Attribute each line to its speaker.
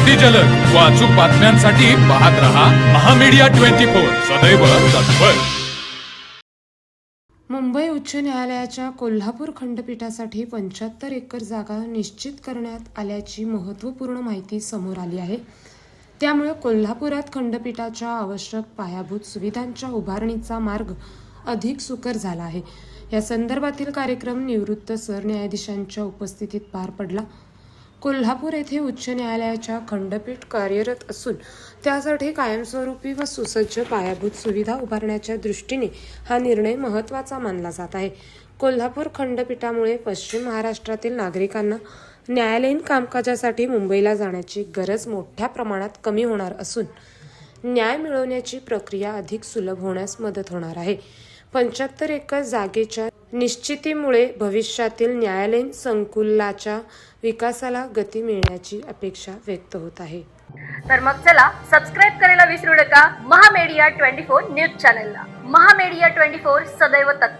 Speaker 1: अगदी जलद व अचूक बातम्यांसाठी पाहत रहा महामीडिया 24 सदैव तत्पर।
Speaker 2: मुंबई उच्च न्यायालयाच्या कोल्हापूर खंडपीठासाठी 75 एकर जागा निश्चित करण्यात आल्याची महत्त्वपूर्ण माहिती समोर आली आहे। त्यामुळे कोल्हापुरात खंडपीठाच्या आवश्यक पायाभूत सुविधांच्या उभारणीचा मार्ग अधिक सुकर झाला आहे। या संदर्भातील कार्यक्रम निवृत्त सरन्यायाधीशांच्या उपस्थितीत पार पडला। कोल्हापूर येथे उच्च न्यायालयाच्या खंडपीठ कार्यरत असून त्यासाठी कायमस्वरूपी व सुसज्ज पायाभूत सुविधा उभारण्याच्या दृष्टीने हा निर्णय महत्त्वाचा मानला जात आहे। कोल्हापूर खंडपीठामुळे पश्चिम महाराष्ट्रातील नागरिकांना न्यायालयीन कामकाजासाठी मुंबईला जाण्याची गरज मोठ्या प्रमाणात कमी होणार असून न्याय मिळवण्याची प्रक्रिया अधिक सुलभ होण्यास मदत होणार आहे। 75 एकर जागेच्या निश्चितीमुळे भविष्यातील न्यायालयीन संकुलाच्या विकासाला गती मिळण्याची अपेक्षा व्यक्त होत आहे।
Speaker 3: तर मग चला सबस्क्राइब करायला विसरू नका महामीडिया 24 न्यूज चॅनलला। महामीडिया 24 सदैव तत्पर।